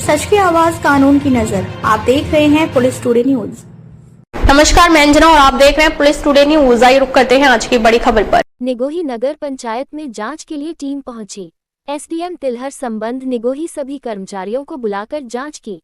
सच की आवाज, कानून की नजर। आप देख रहे हैं पुलिस टुडे न्यूज। नमस्कार, मैं अंजना और आप देख रहे हैं पुलिस टुडे न्यूज। आइए रुक करते हैं आज की बड़ी खबर पर। निगोही नगर पंचायत में जांच के लिए टीम पहुंची। एसडीएम तिलहर संबंध निगोही सभी कर्मचारियों को बुलाकर जांच की।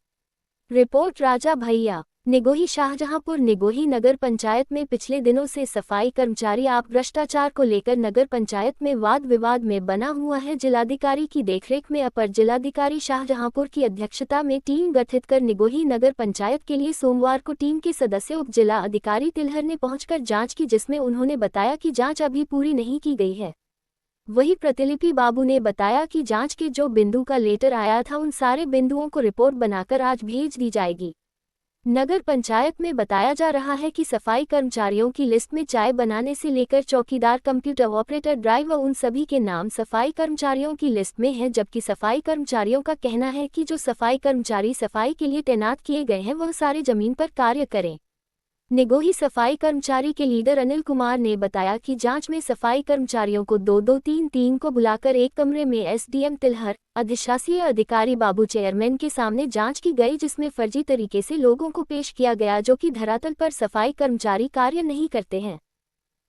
रिपोर्ट राजा भैया। निगोही शाहजहांपुर निगोही नगर पंचायत में पिछले दिनों से सफाई कर्मचारी आप भ्रष्टाचार को लेकर नगर पंचायत में वाद विवाद में बना हुआ है। जिलाधिकारी की देखरेख में अपर जिलाधिकारी शाहजहांपुर की अध्यक्षता में टीम गठित कर निगोही नगर पंचायत के लिए सोमवार को टीम के सदस्य उप जिला अधिकारी तिलहर ने पहुंचकर जांच की, जिसमें उन्होंने बताया कि जांच अभी पूरी नहीं की गई है। वही प्रतिलिपि बाबू ने बताया कि जांच के जो बिंदु का लेटर आया था उन सारे बिंदुओं को रिपोर्ट बनाकर आज भेज दी जाएगी। नगर पंचायत में बताया जा रहा है कि सफाई कर्मचारियों की लिस्ट में चाय बनाने से लेकर चौकीदार, कंप्यूटर ऑपरेटर, ड्राइवर उन सभी के नाम सफाई कर्मचारियों की लिस्ट में हैं, जबकि सफाई कर्मचारियों का कहना है कि जो सफाई कर्मचारी सफाई के लिए तैनात किए गए हैं वह सारे जमीन पर कार्य करें। निगोही सफाई कर्मचारी के लीडर अनिल कुमार ने बताया कि जांच में सफाई कर्मचारियों को 2-2-3-3 को बुलाकर एक कमरे में एसडीएम तिलहर, अधिशासीय अधिकारी बाबू, चेयरमैन के सामने जांच की गई, जिसमें फर्जी तरीके से लोगों को पेश किया गया जो कि धरातल पर सफाई कर्मचारी कार्य नहीं करते हैं।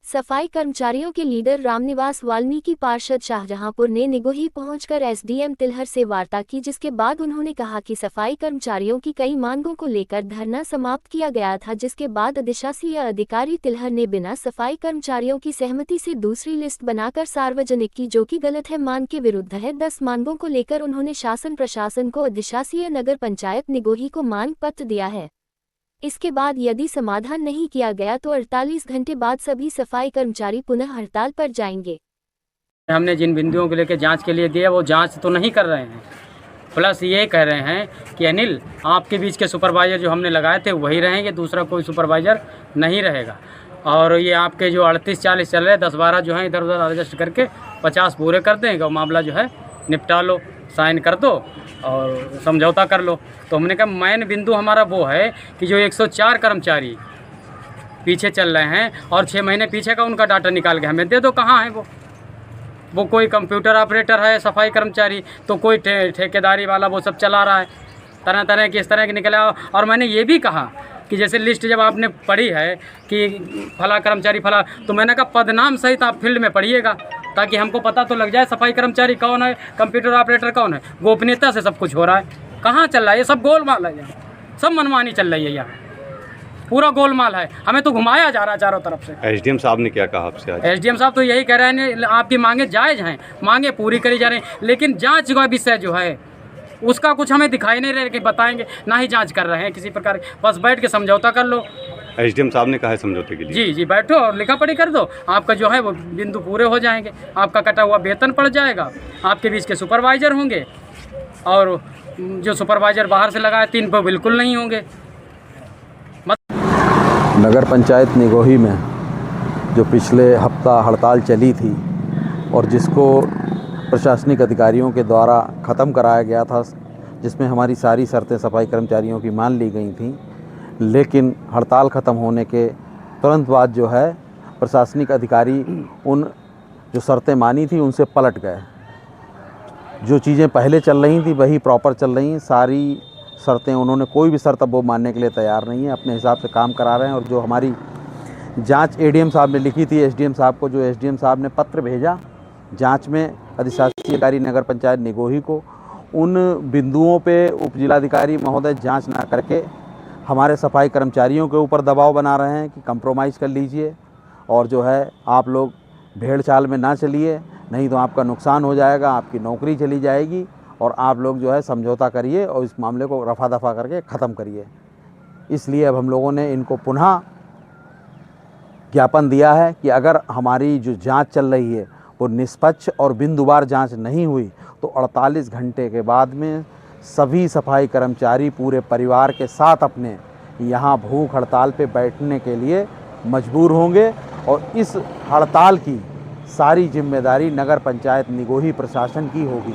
सफाई कर्मचारियों के लीडर रामनिवास वाल्मीकि पार्षद शाहजहांपुर ने निगोही पहुंचकर एसडीएम तिलहर से वार्ता की, जिसके बाद उन्होंने कहा कि सफाई कर्मचारियों की कई मांगों को लेकर धरना समाप्त किया गया था, जिसके बाद अधिशासीय अधिकारी तिलहर ने बिना सफाई कर्मचारियों की सहमति से दूसरी लिस्ट बनाकर सार्वजनिक की, जो कि गलत है, मांग के विरुद्ध है। 10 मांगों को लेकर उन्होंने शासन प्रशासन को अधिशासीय नगर पंचायत निगोही को मांग पत्र दिया है। इसके बाद यदि समाधान नहीं किया गया तो 48 घंटे बाद सभी सफाई कर्मचारी पुनः हड़ताल पर जाएंगे। हमने जिन बिंदुओं को लेकर जांच के लिए दिया वो जांच तो नहीं कर रहे हैं, प्लस ये कह रहे हैं कि अनिल, आपके बीच के सुपरवाइज़र जो हमने लगाए थे वही रहेंगे, दूसरा कोई सुपरवाइज़र नहीं रहेगा। और ये आपके जो 38-40 चल रहे हैं, 10-12 जो हैं इधर उधर एडजस्ट करके 50 पूरे कर देंगे और मामला जो है निपटा लो, साइन कर दो और समझौता कर लो। तो हमने कहा मेन बिंदु हमारा वो है कि जो 104 कर्मचारी पीछे चल रहे हैं और 6 महीने पीछे का उनका डाटा निकाल के हमें दे दो, कहाँ है वो कोई कंप्यूटर ऑपरेटर है सफाई कर्मचारी, तो कोई ठेकेदारी वाला वो सब चला रहा है, तरह तरह के इस तरह के निकला। और मैंने ये भी कहा कि जैसे लिस्ट जब आपने पढ़ी है कि फला कर्मचारी फला, तो मैंने कहा पदनाम सहित आप फील्ड में पढ़िएगा ताकि हमको पता तो लग जाए सफाई कर्मचारी कौन है, कंप्यूटर ऑपरेटर कौन है। गोपनीयता से सब कुछ हो रहा है, कहाँ चल रहा है ये सब गोलमाल है, यहाँ सब मनमानी चल रही है, यहाँ पूरा गोलमाल है, हमें तो घुमाया जा रहा है चारों तरफ से। एसडीएम साहब ने क्या कहा आपसे आज? एसडीएम साहब तो यही कह रहे हैं आपकी मांगे जायज़ हैं, मांगे पूरी करी जा रही हैं, लेकिन जाँच का विषय जो है उसका कुछ हमें दिखाई नहीं रहे कि बताएंगे, ना ही जांच कर रहे हैं किसी प्रकार, बस बैठ के समझौता कर लो। एसडीएम साहब ने कहा है समझौते के लिए? जी बैठो और लिखा पढ़ी कर दो, आपका जो है वो बिंदु पूरे हो जाएंगे, आपका कटा हुआ वेतन पड़ जाएगा, आपके बीच के सुपरवाइज़र होंगे और जो सुपरवाइज़र बाहर से लगाए 3 पर बिल्कुल नहीं होंगे। नगर पंचायत निगोही में जो पिछले हफ्ता हड़ताल चली थी और जिसको प्रशासनिक अधिकारियों के द्वारा ख़त्म कराया गया था, जिसमें हमारी सारी शर्तें सफाई कर्मचारियों की मान ली गई थी, लेकिन हड़ताल ख़त्म होने के तुरंत बाद जो है प्रशासनिक अधिकारी उन जो शर्तें मानी थी उनसे पलट गए। जो चीज़ें पहले चल रही थी वही प्रॉपर चल रही हैं, सारी शर्तें उन्होंने, कोई भी शर्त अब वो मानने के लिए तैयार नहीं है, अपने हिसाब से काम करा रहे हैं। और जो हमारी जांच एडीएम साहब ने लिखी थी एसडीएम साहब को, जो एसडीएम साहब ने पत्र भेजा जांच में अधिशासी अधिकारी नगर पंचायत निगोही को, उन बिंदुओं पे उप जिलाधिकारी महोदय जांच ना करके हमारे सफाई कर्मचारियों के ऊपर दबाव बना रहे हैं कि कंप्रोमाइज़ कर लीजिए और जो है आप लोग भेड़ चाल में ना चलिए, नहीं तो आपका नुकसान हो जाएगा, आपकी नौकरी चली जाएगी और आप लोग जो है समझौता करिए और इस मामले को रफा दफा करके ख़त्म करिए। इसलिए अब हम लोगों ने इनको पुनः ज्ञापन दिया है कि अगर हमारी जो जांच चल रही है वो निष्पक्ष और बिंदुवार जांच नहीं हुई तो 48 घंटे के बाद में सभी सफाई कर्मचारी पूरे परिवार के साथ अपने यहाँ भूख हड़ताल पे बैठने के लिए मजबूर होंगे और इस हड़ताल की सारी जिम्मेदारी नगर पंचायत निगोही प्रशासन की होगी।